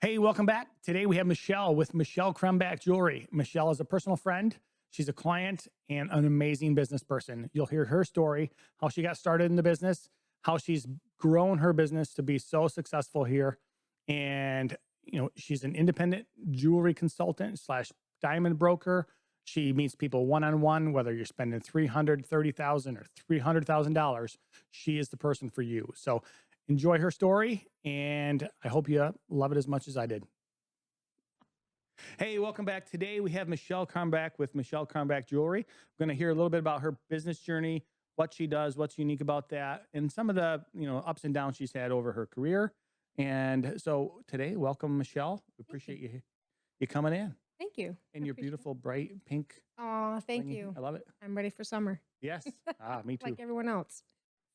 Hey, welcome back. Today we have Michelle with Michelle Crumback Jewelry. Michelle is a personal friend. She's a client and an amazing business person. You'll hear her story, how she got started in the business, how she's grown her business to be so successful here. And, she's an independent jewelry consultant slash diamond broker. She meets people one-on-one, whether you're spending $330,000 or $300,000, she is the person for you. So enjoy her story, and I hope you love it as much as I did. Hey, welcome back. Today we have Michelle Crumback with Michelle Crumback Jewelry. We're going to hear a little bit about her business journey, what she does, what's unique about that, and some of the ups and downs she's had over her career. And so today, welcome, Michelle. We appreciate you coming in. Thank you. And your beautiful bright pink. Oh, thank blingy. you. I love it. I'm ready for summer. Yes. Me too. Like everyone else.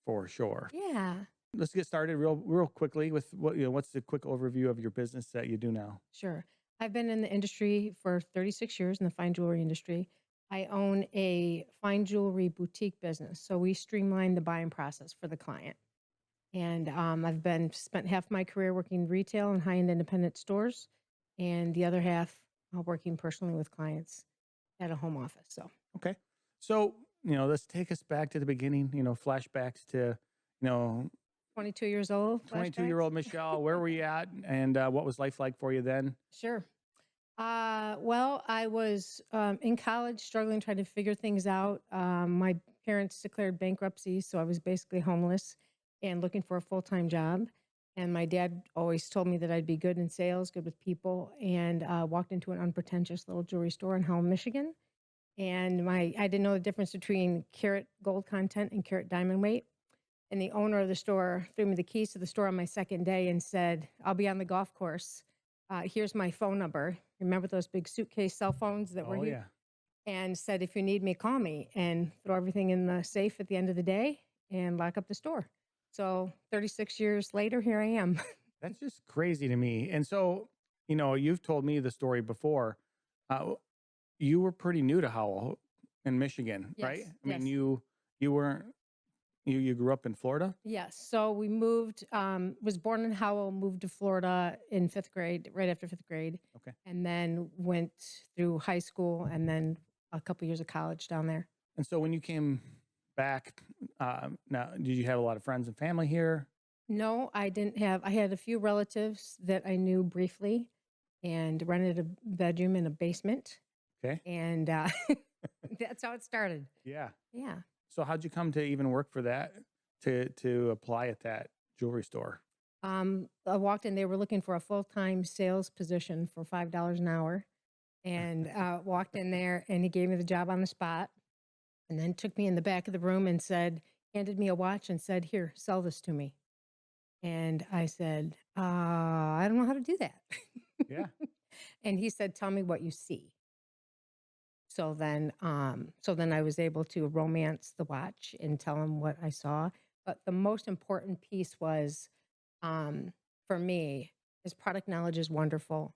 For sure. Yeah. Let's get started real quickly with what's the quick overview of your business that you do now? Sure. I've been in the industry for 36 years in the fine jewelry industry. I own a fine jewelry boutique business. So we streamline the buying process for the client. And I've spent half my career working retail and high-end independent stores, and the other half working personally with clients at a home office. So Okay. So, let's take us back to the beginning, flashbacks to, 22 years old. 22-year-old Michelle. Where were you at? And what was life like for you then? Sure. Well, I was in college struggling, trying to figure things out. My parents declared bankruptcy, so I was basically homeless and looking for a full-time job. And my dad always told me that I'd be good in sales, good with people, and walked into an unpretentious little jewelry store in Home, Michigan. And I didn't know the difference between carat gold content and carat diamond weight. And the owner of the store threw me the keys to the store on my second day and said, "I'll be on the golf course. Here's my phone number." Remember those big suitcase cell phones that were Oh, here? yeah. And said, "If you need me, call me," and throw everything in the safe at the end of the day and lock up the store. So 36 years later, here I am. That's just crazy to me. And so, you've told me the story before. Uh, you were pretty new to Howell in Michigan, right? Yes, I mean, yes. you weren't, you grew up in Florida? Yes. So we moved, was born in Howell, moved to Florida in fifth grade, right after fifth grade, Okay. and then went through high school and then a couple years of college down there. And so when you came back, now, did you have a lot of friends and family here? No, I didn't have, I had a few relatives that I knew briefly and rented a bedroom in a basement. Okay. And that's how it started. Yeah. Yeah. So how'd you come to even work for that, to apply at that jewelry store? I walked in, they were looking for a full-time sales position for $5 an hour. And walked in there and he gave me the job on the spot and then took me in the back of the room and handed me a watch and said, "Here, sell this to me." And I said, "I don't know how to do that." Yeah. And he said, "Tell me what you see." So then I was able to romance the watch and tell him what I saw. But the most important piece was, for me, his product knowledge is wonderful.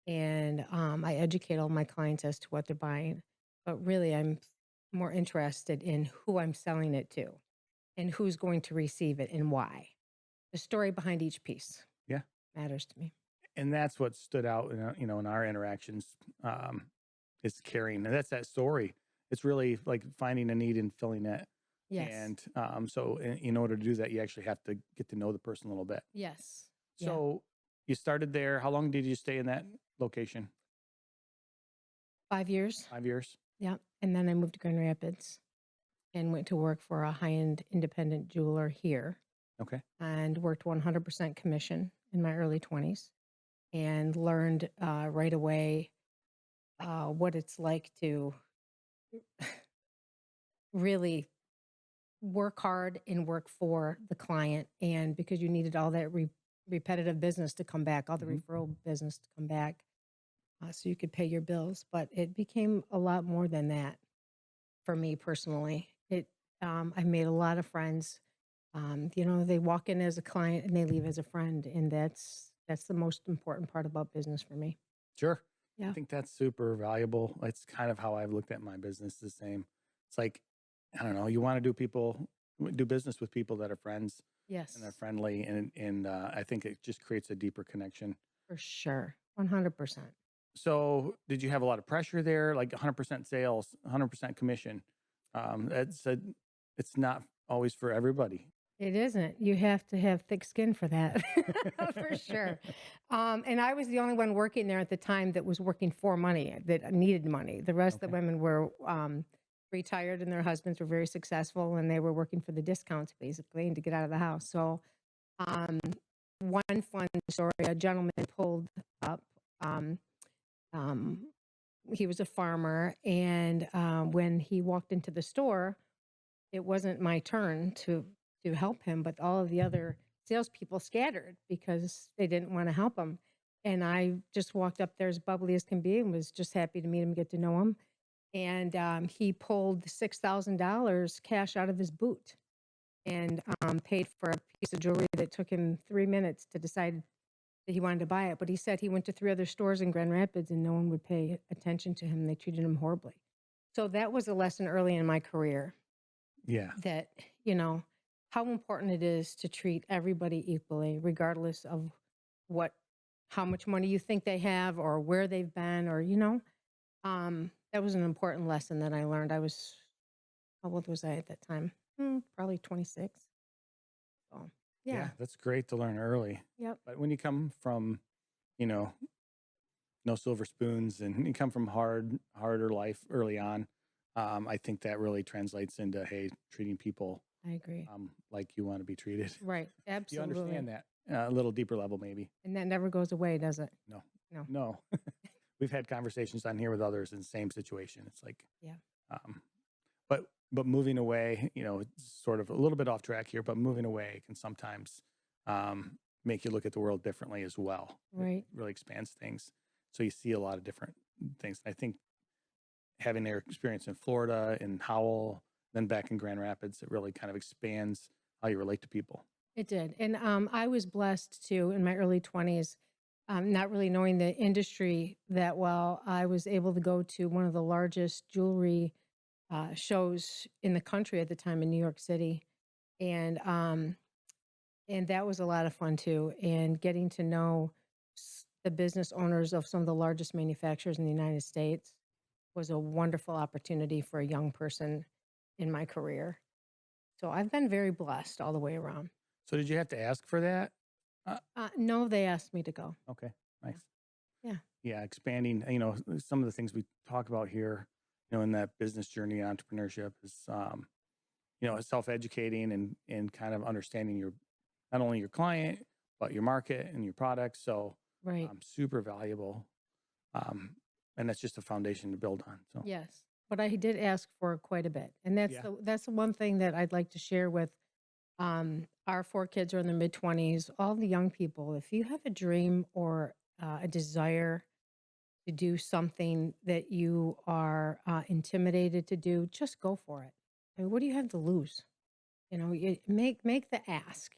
And I educate all my clients as to what they're buying. But really, I'm more interested in who I'm selling it to and who's going to receive it and why. The story behind each piece Yeah. matters to me. And that's what stood out in our interactions, is caring. And that's that story. It's really like finding a need and filling it. Yes. And so in order to do that, you actually have to get to know the person a little bit. Yes. Yeah. So you started there. How long did you stay in that location? 5 years. 5 years? Yeah. And then I moved to Grand Rapids and went to work for a high-end independent jeweler here Okay. and worked 100% commission in my early 20s and learned right away what it's like to really work hard and work for the client. And because you needed all that repetitive business to come back, all the Mhm. referral business to come back, so you could pay your bills. But it became a lot more than that for me personally. I made a lot of friends. They walk in as a client and they leave as a friend, and that's the most important part about business for me. Sure. I Yeah. think that's super valuable. It's kind of how I've looked at my business the same. It's like, I don't know, you want to do business with people that are friends and they're Yes. friendly. And I think it just creates a deeper connection. For sure. 100%. So did you have a lot of pressure there? Like 100% sales, 100% commission. It's not always for everybody. It isn't. You have to have thick skin for that, for sure. And I was the only one working there at the time that was working for money, that needed money. The rest of the Okay. women were retired and their husbands were very successful and they were working for the discounts basically and to get out of the house. So um, one fun story, a gentleman pulled up. Um, um, he was a farmer, and when he walked into the store, it wasn't my turn to help him, but all of the other salespeople scattered because they didn't want to help him. And I just walked up there as bubbly as can be and was just happy to meet him, get to know him. And he pulled $6,000 cash out of his boot and paid for a piece of jewelry that took him 3 minutes to decide that he wanted to buy it. But he said he went to 3 other stores in Grand Rapids and no one would pay attention to him. They treated him horribly. So that was a lesson early in my career Yeah. that, how important it is to treat everybody equally, regardless of how much money you think they have or where they've been or, that was an important lesson that I learned. How old was I at that time? Probably 26. So, yeah. That's great to learn early. Yep. But when you come from, you know, no silver spoons and you come from harder life early on, I think that really translates into, hey, treating people I agree. like you want to be treated. Right. Do you Absolutely. understand that a little deeper level, maybe? And that never goes away, does it? No. No. No. We've had conversations on here with others in the same situation. It's like, Yeah. um, but moving away, it's sort of a little bit off track here, but moving away can sometimes make you look at the world differently as well. Right. It really expands things. So you see a lot of different things. I think having their experience in Florida, in Howell, then back in Grand Rapids, it really kind of expands how you relate to people. It did. And I was blessed too in my early 20s, not really knowing the industry that well. I was able to go to one of the largest jewelry shows in the country at the time in New York City. And that was a lot of fun too. And getting to know the business owners of some of the largest manufacturers in the United States was a wonderful opportunity for a young person in my career. So I've been very blessed all the way around. So did you have to ask for that? No, they asked me to go. Okay, nice. Yeah. Yeah, expanding, some of the things we talk about here, in that business journey, entrepreneurship is, self-educating and kind of understanding not only your client, but your market and your products. So Right. super valuable. And that's just a foundation to build on. So Yes. But I did ask for quite a bit. And Yeah. that's the one thing that I'd like to share with our 4 kids are in their mid-20s, all the young people. If you have a dream or a desire to do something that you are intimidated to do, just go for it. I mean, what do you have to lose? You make the ask,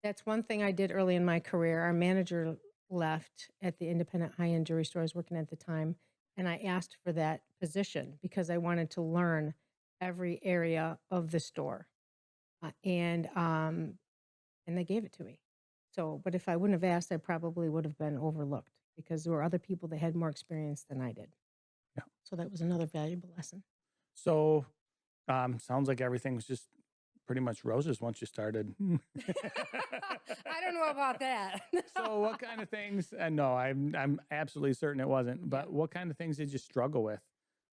That's one thing I did early in my career. Our manager left at the independent high-end jewelry store I was working at the time, and I asked for that position because I wanted to learn every area of the store. And they gave it to me. So, but if I wouldn't have asked, I probably would have been overlooked because there were other people that had more experience than I did. Yeah. So that was another valuable lesson. So sounds like everything was just pretty much roses once you started. I don't know about that. So what kind of things? No, I'm absolutely certain it wasn't. But what kind of things did you struggle with?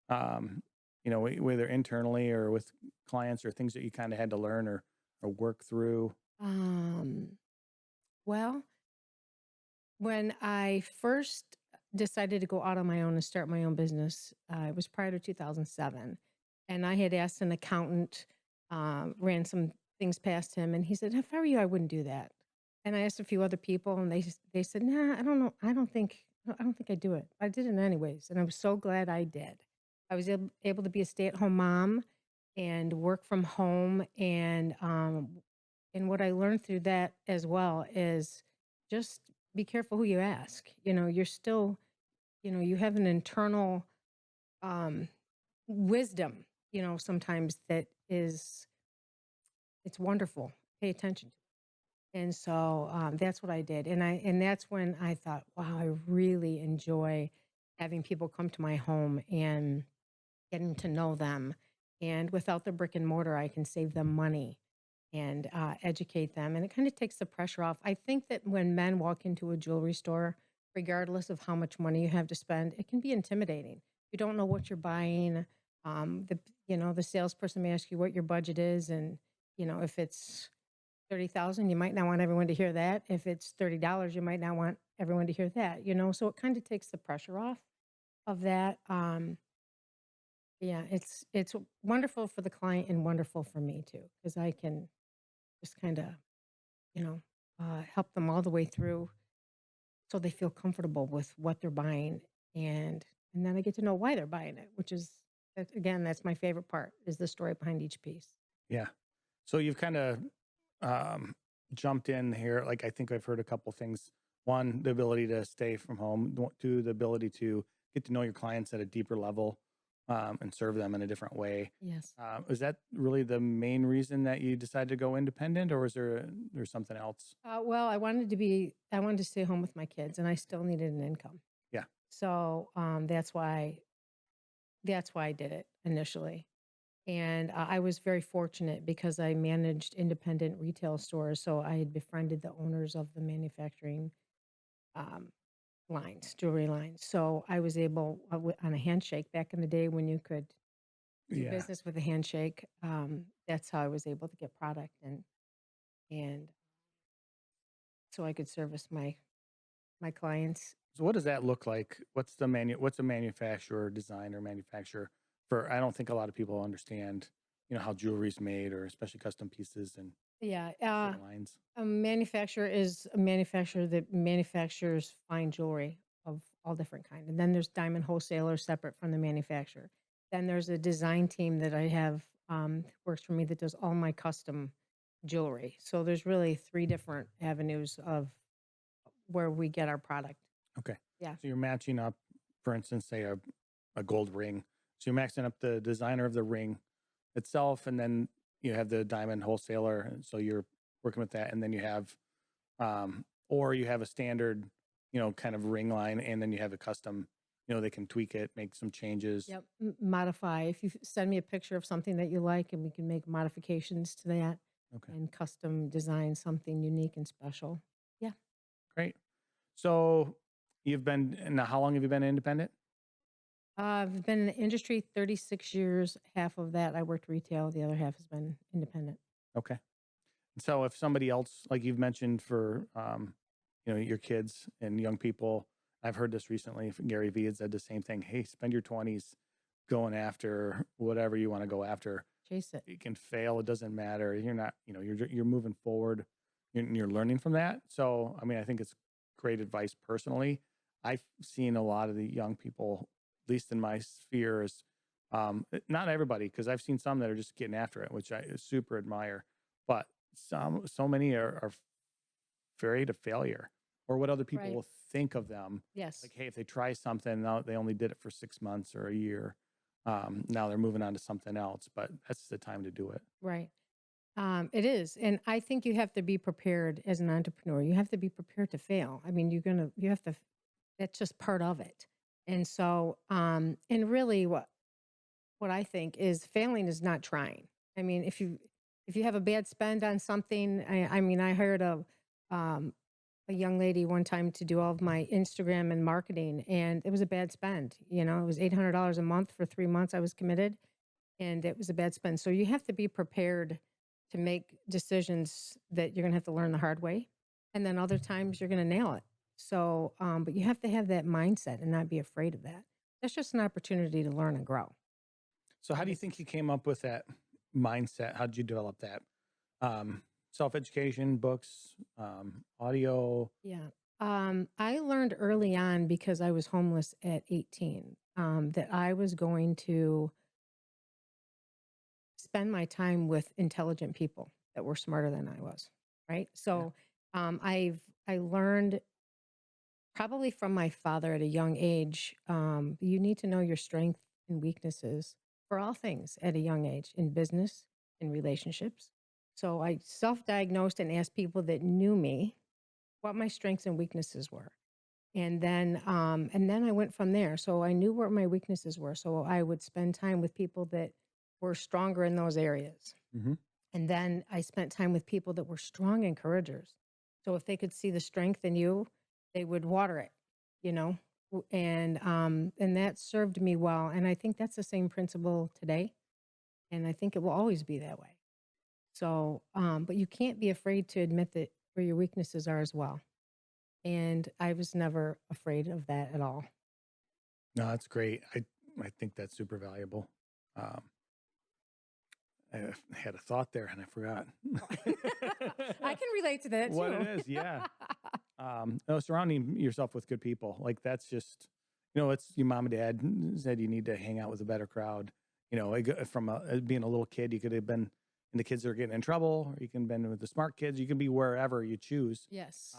Whether internally or with clients, or things that you kind of had to learn or work through. Well, when I first decided to go out on my own and start my own business, it was prior to 2007. And I had asked an accountant, ran some things past him, and he said, if I were you, I wouldn't do that. And I asked a few other people, and they said, nah, I don't know. I don't think I'd do it. I did it anyways. And I was so glad I did. I was able to be a stay-at-home mom and work from home. And what I learned through that as well is just be careful who you ask. You're still, you have an internal wisdom, sometimes it's wonderful. Pay attention to it. And so that's what I did. And that's when I thought, wow, I really enjoy having people come to my home and getting to know them. And without the brick and mortar, I can save them money and educate them. And it kind of takes the pressure off. I think that when men walk into a jewelry store, regardless of how much money you have to spend, it can be intimidating. You don't know what you're buying. The salesperson may ask you what your budget is, and if it's 30,000, you might not want everyone to hear that. If it's $30, you might not want everyone to hear that. So it kind of takes the pressure off of that. Yeah, it's wonderful for the client and wonderful for me too, because I can just kind of, you know, help them all the way through so they feel comfortable with what they're buying, and and then I get to know why they're buying it, which is again, that's my favorite part is the story behind each piece. Yeah. So you've kind of um, jumped in here. Like, I think I've heard a couple things. One, the ability to stay from home. Two, the ability to get to know your clients at a deeper level, and serve them in a different way. Yes. Is that really the main reason that you decided to go independent, or is there's something else? Well, I wanted to stay home with my kids, and I still needed an income. Yeah. So that's why I did it initially. And I was very fortunate because I managed independent retail stores. So I had befriended the owners of the manufacturing um, lines, jewelry lines. So I was able, on a handshake back in the day when you could do Yeah. business with a handshake. That's how I was able to get product, and so I could service my clients. So what does that look like? What's a manufacturer, designer, manufacturer for? I don't think a lot of people understand, how jewelry's made, or especially custom pieces and Yeah. certain lines. A manufacturer is a manufacturer that manufactures fine jewelry of all different kind. And then there's diamond wholesalers separate from the manufacturer. Then there's a design team that I have works for me that does all my custom jewelry. So there's really three different avenues of where we get our product. Okay. Yeah. So you're matching up, for instance, say a gold ring. So you're matching up the designer of the ring itself, and then you have the diamond wholesaler. And so you're working with that, and then you have, or you have a standard, kind of ring line, and then you have a custom. They can tweak it, make some changes. Yep. Modify. If you send me a picture of something that you like, and we can make modifications to that Okay. and custom design something unique and special. Yeah. Great. So now, how long have you been independent? I've been in the industry 36 years. Half of that I worked retail. The other half has been independent. Okay. So if somebody else, like you've mentioned for, your kids and young people, I've heard this recently. Gary Vee had said the same thing. Hey, spend your 20s going after whatever you want to go after. Chase it. You can fail. It doesn't matter. You're not, you're moving forward. You're learning from that. So, I mean, I think it's great advice personally. I've seen a lot of the young people, at least in my spheres, not everybody, because I've seen some that are just getting after it, which I super admire. But so many are afraid of failure or what other people Right. will think of them. Yes. Like, hey, if they try something, now they only did it for 6 months or a year. Now they're moving on to something else, but that's the time to do it. Right. It is. And I think you have to be prepared as an entrepreneur. You have to be prepared to fail. I mean, you have to, that's just part of it. And so, and really what I think is failing is not trying. I mean, if you have a bad spend on something, I mean, I hired um, a young lady one time to do all of my Instagram and marketing, and it was a bad spend. It was $800 a month for 3 months. I was committed, and it was a bad spend. So you have to be prepared to make decisions that you're going to have to learn the hard way, and then other times you're going to nail it. So, but you have to have that mindset and not be afraid of that. That's just an opportunity to learn and grow. So how That do you is, think you came up with that mindset? How did you develop that? Self-education, books, audio. yeah. I learned early on because I was homeless at 18 that I was going to spend my time with intelligent people that were smarter than I was. Right. Yeah. So I learned probably from my father at a young age. You need to know your strengths and weaknesses for all things at a young age in business, in relationships. So I self-diagnosed and asked people that knew me what my strengths and weaknesses were. And then I went from there. So I knew where my weaknesses were. So I would spend time with people that were stronger in those areas. Mm-hmm. And then I spent time with people that were strong encouragers. So if they could see the strength in you, they would water it, you know. And that served me well. And I think that's the same principle today. And I think it will always be that way. So, but you can't be afraid to admit that where your weaknesses are as well. And I was never afraid of that at all. No, that's great. I think that's super valuable. Um, I had a thought there and I forgot. I can relate to that What too. it is, yeah. No, surrounding yourself with good people, like that's just, it's your mom and dad said you need to hang out with a better crowd. From being a little kid, you could have been in the kids that are getting in trouble, or you can been with the smart kids. You can be wherever you choose. Yes.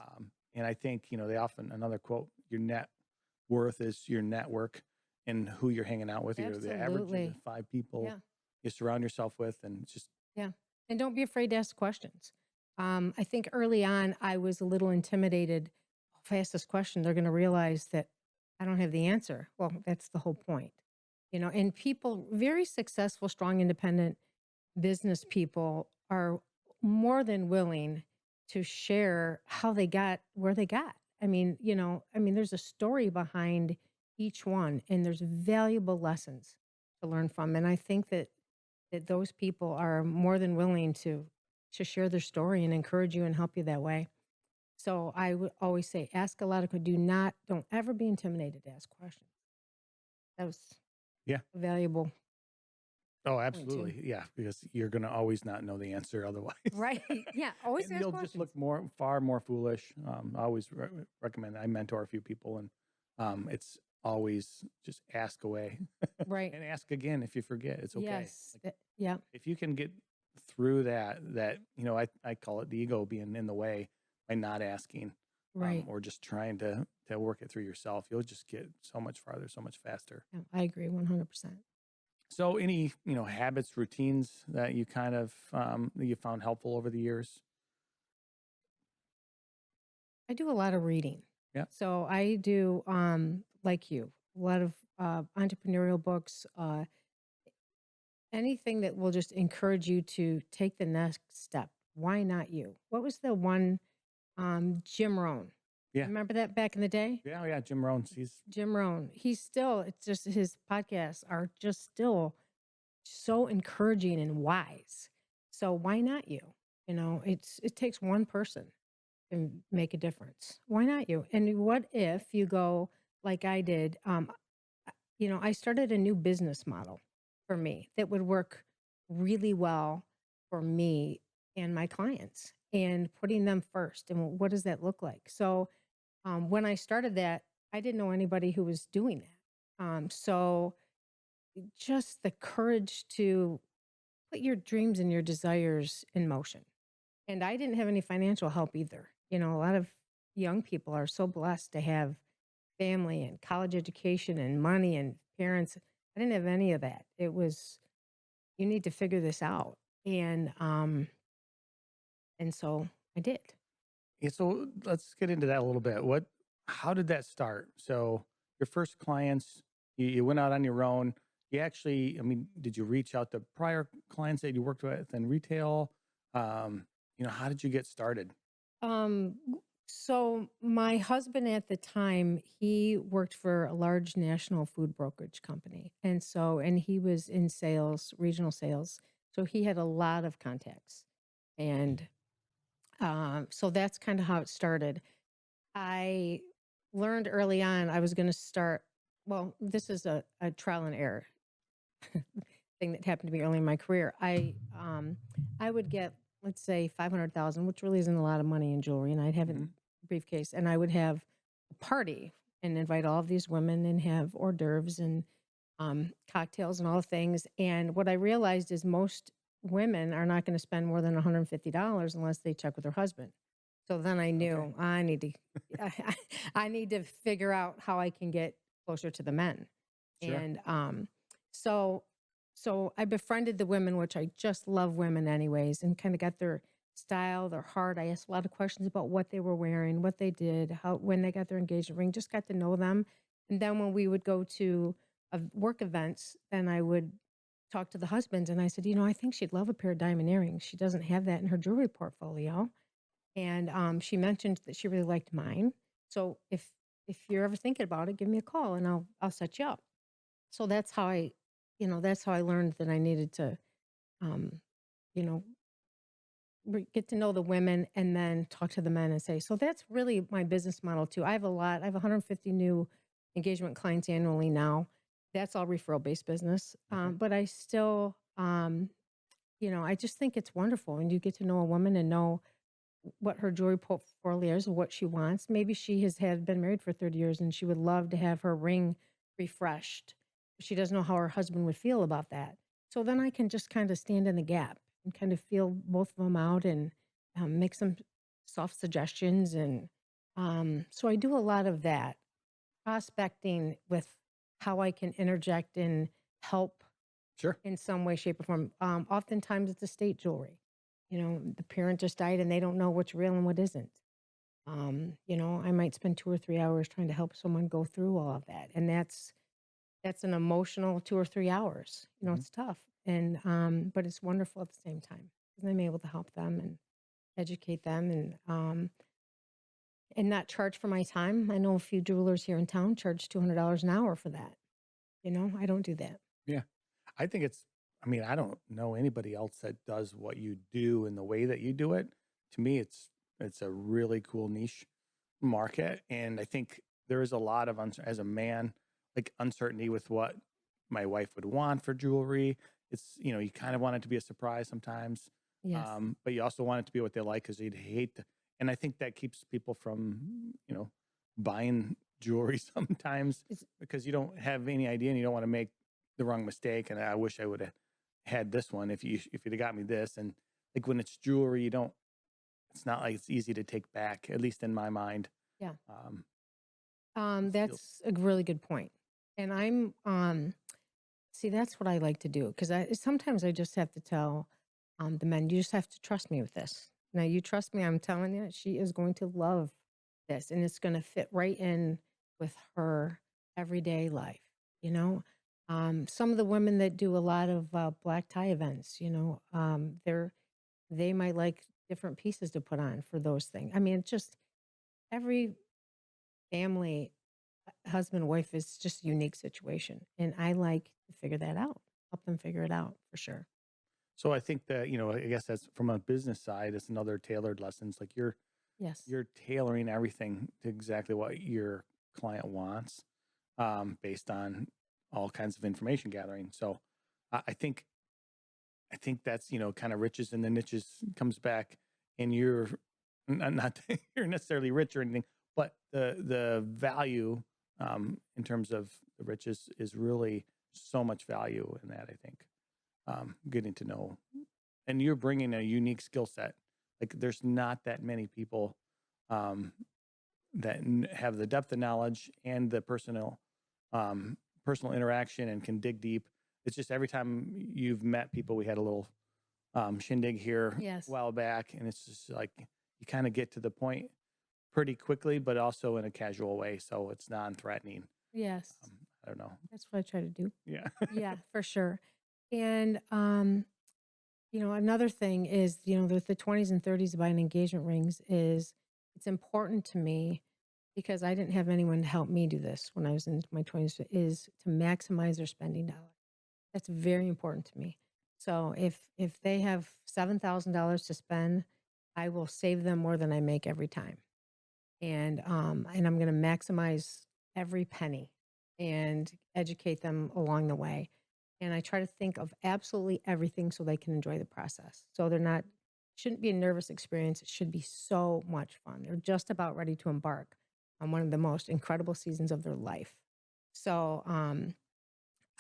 And I think they often, another quote, your net worth is your network and who you're hanging out with. You're the average of the Absolutely. 5 people Yeah. you surround yourself with, and it's just Yeah. And don't be afraid to ask questions. I think early on, I was a little intimidated. If I ask this question, they're going to realize that I don't have the answer. Well, that's the whole point. And people, very successful, strong, independent business people are more than willing to share how they got where they got. There's a story behind each one, and there's valuable lessons to learn from. And I think that those people are more than willing to share their story and encourage you and help you that way. So I would always say, ask a lot of, don't ever be intimidated to ask questions. That was yeah. a valuable Oh, point too. absolutely. Yeah, because you're going to always not know the answer otherwise. Right. Yeah. Always And ask you'll questions. just look far more foolish. I always recommend, I mentor a few people, and it's always just ask away Right. and ask again if you forget. It's okay. Yes. Like, Yeah. if you can get through that, I call it the ego being in the way by not asking, Right. or just trying to work it through yourself, you'll just get so much farther, so much faster. Yeah, I agree 100%. So any, habits, routines that you kind of, that you found helpful over the years? I do a lot of reading. Yeah. So I do, like you, a lot of entrepreneurial books, anything that will just encourage you to take the next step. Why not you? What was the one, Jim Rohn? Yeah. Remember that back in the day? Yeah. Yeah. Jim Rohn. Jim Rohn. It's just his podcasts are just still so encouraging and wise. So why not you? It takes one person to make a difference. Why not you? And what if you go like I did? I started a new business model for me that would work really well for me and my clients, and putting them first. And what does that look like? So when I started that, I didn't know anybody who was doing that. So just the courage to put your dreams and your desires in motion. And I didn't have any financial help either. A lot of young people are so blessed to have family and college education and money and parents. I didn't have any of that. It was, you need to figure this out. And so I did. Yeah, so let's get into that a little bit. How did that start? So your first clients, you went out on your own. You actually, did you reach out to prior clients that you worked with in retail? How did you get started? Um, so my husband at the time, he worked for a large national food brokerage company. And he was in sales, regional sales. So he had a lot of contacts. And so that's kind of how it started. I learned early on I was going to start, well, this is a trial and error thing that happened to me early in my career. I would get, let's say, 500,000, which really isn't a lot of money in jewelry, and I'd have Mhm. a briefcase, and I would have a party and invite all of these women and have hors d'oeuvres and cocktails and all the things. And what I realized is most women are not going to spend more than $150 unless they check with their husband. So then I knew Okay. I need to, I need to figure out how I can get closer to the men. Sure. And so So I befriended the women, which I just love women anyways, and kind of got their style, their heart. I asked a lot of questions about what they were wearing, what they did, how when they got their engagement ring, just got to know them. And then when we would go to work events, then I would talk to the husbands and I said, I think she'd love a pair of diamond earrings. She doesn't have that in her jewelry portfolio. And she mentioned that she really liked mine. So if you're ever thinking about it, give me a call and I'll set you up. So that's how I learned that I needed to, um, you know, get to know the women and then talk to the men and say, so that's really my business model too. I have 150 new engagement clients annually now. That's all referral based business. Okay. But I still, I just think it's wonderful. And you get to know a woman and know what her jewelry portfolio is, what she wants. Maybe she has been married for 30 years and she would love to have her ring refreshed. She doesn't know how her husband would feel about that. So then I can just kind of stand in the gap and kind of feel both of them out and make some soft suggestions. And so I do a lot of that prospecting with how I can interject and help Sure. in some way, shape, or form. Oftentimes it's estate jewelry. The parent just died and they don't know what's real and what isn't. I might spend 2 or 3 hours trying to help someone go through all of that. And that's an emotional 2 or 3 hours. Mhm. It's tough. And but it's wonderful at the same time because I'm able to help them and educate them and not charge for my time. I know a few jewelers here in town charge $200 an hour for that. I don't do that. Yeah. I think I mean, I don't know anybody else that does what you do in the way that you do it. To me, it's a really cool niche market. And I think there is a lot of, as a man, like uncertainty with what my wife would want for jewelry. You kind of want it to be a surprise sometimes. Yes. But you also want it to be what they like because you'd hate to, and I think that keeps people from, buying jewelry sometimes It's, because you don't have any idea and you don't want to make the wrong mistake. And I wish I would have had this one if you'd have got me this. And like when it's jewelry, it's not like it's easy to take back, at least in my mind. yeah. Um, it feels, That's a really good point. And see, that's what I like to do because sometimes I just have to tell the men, you just have to trust me with this. Now, you trust me, I'm telling you, she is going to love this and it's going to fit right in with her everyday life. You know, some of the women that do a lot of black tie events, they might like different pieces to put on for those things. I mean, it's just every family, husband, wife is just a unique situation. And I like to figure that out, help them figure it out for sure. so I think that, I guess that's from a business side, it's another tailored lessons. Like Yes. you're tailoring everything to exactly what your client wants, based on all kinds of information gathering. So I I think I think that's, kind of riches and the niches comes back, and you're not that you're necessarily rich or anything, but the value, in terms of the riches is really so much value in that. I think, getting to know, and you're bringing a unique skill set. Like there's not that many people, um, that have the depth of knowledge and the personal interaction and can dig deep. It's just every time you've met people, we had a little, shindig here a Yes. while back, and it's just like you kind of get to the point pretty quickly, but also in a casual way, so it's non-threatening. Yes. Um, I don't know. That's what I try to do. Yeah. Yeah, for sure. And, another thing is, the 20s and 30s about engagement rings is it's important to me because I didn't have anyone to help me do this when I was in my 20s, is to maximize their spending dollar. That's very important to me. So if they have $7,000 to spend, I will save them more than I make every time. And I'm going to maximize every penny and educate them along the way. And I try to think of absolutely everything so they can enjoy the process. So they're not shouldn't be a nervous experience. It should be so much fun. They're just about ready to embark on one of the most incredible seasons of their life. So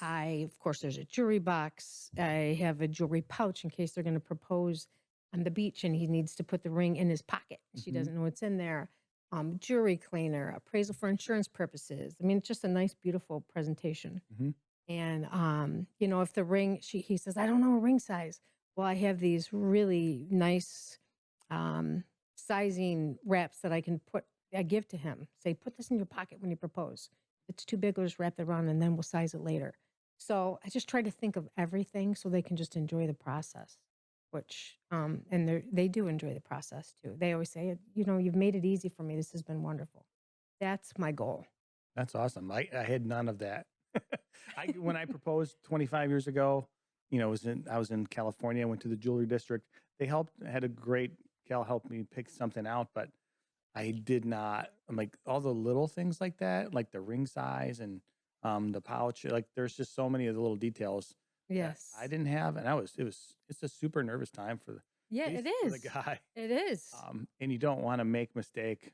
of course, there's a jewelry box. I have a jewelry pouch in case they're going to propose on the beach and he needs to put the ring in his pocket. She Hmm. doesn't know what's in there. Jewelry cleaner, appraisal for insurance purposes. I mean, it's just a nice, beautiful presentation. Hmm. And, if the ring, he says, I don't know a ring size. Well, I have these really nice sizing wraps that I give to him. Say, put this in your pocket when you propose. If it's too big, we'll just wrap it around and then we'll size it later. So I just try to think of everything so they can just enjoy the process, and they do enjoy the process too. They always say, you've made it easy for me. This has been wonderful. That's my goal. That's awesome. I had none of that. When I proposed 25 years ago, I was in California. I went to the jewelry district. They had a great gal help me pick something out, but I did not. I'm like all the little things like that, like the ring size and the pouch. Like there's just so many of the little details Yes. that I didn't have, and it's a super nervous time for it for the is. guy. It is. And you don't want to make mistake.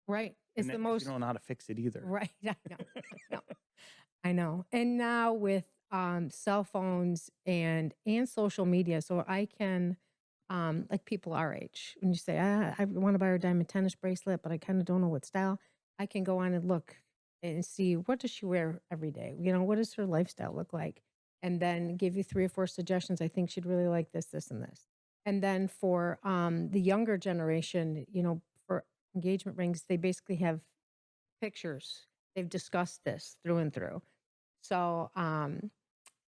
Right. It's the most. You don't know how to fix it either. Right. I know. And now with cell phones and social media, so I can, like people our age, when you say, I want to buy her a diamond tennis bracelet, but I kind of don't know what style, I can go on and look and see, what does she wear every day? What does her lifestyle look like? And then give you 3 or 4 suggestions. I think she'd really like this, this, and this. And then for the younger generation, for engagement rings, they basically have pictures. They've discussed this through and through. So, and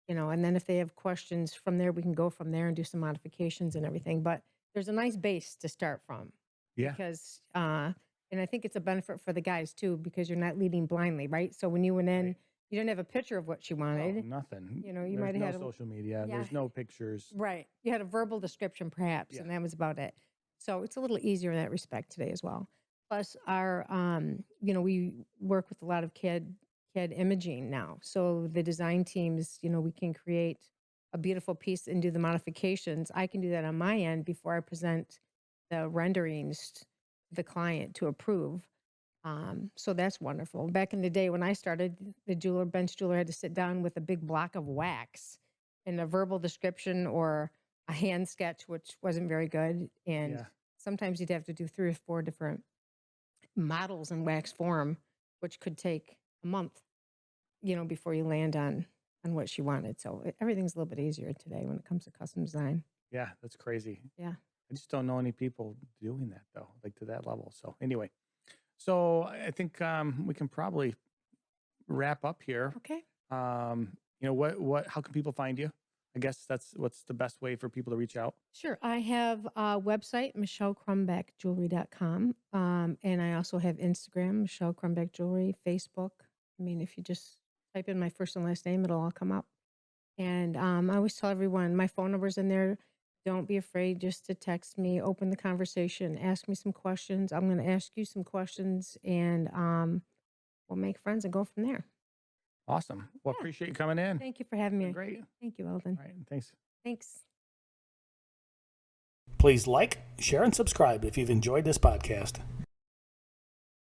then if they have questions from there, we can go from there and do some modifications and everything. But there's a nice base to start from. Yeah. Because, and I think it's a benefit for the guys too, because you're not leading blindly, right? So when you went in, you didn't have a picture of what she wanted. Oh, nothing. You might have had social media. Yeah. There's no pictures. Right. You had a verbal description perhaps, and that was about it. So it's a little easier in that respect today as well. Plus our, we work with a lot of CAD imaging now. So the design teams, we can create a beautiful piece and do the modifications. I can do that on my end before I present the renderings to the client to approve. So that's wonderful. Back in the day when I started, the bench jeweler had to sit down with a big block of wax and a verbal description or a hand sketch, which wasn't very good. And sometimes you'd have to do 3 or 4 different models in wax form, which could take a month, before you land on what she wanted. So everything's a little bit easier today when it comes to custom design. Yeah, that's crazy. Yeah. I just don't know any people doing that though, like to that level. So anyway, so I think we can probably wrap up here. Okay. How can people find you? I guess what's the best way for people to reach out? Sure. I have a website, MichelleCrumbackJewelry.com. And I also have Instagram, Michelle Crumback Jewelry, Facebook. I mean, if you just type in my first and last name, it'll all come up. And I always tell everyone, my phone number's in there. Don't be afraid just to text me, open the conversation, ask me some questions. I'm going to ask you some questions, and we'll make friends and go from there. Awesome. Well, appreciate you coming in. Thank you for having me. Great. Thank you, Eldon. All right. Thanks. Thanks. Please like, share, and subscribe if you've enjoyed this podcast.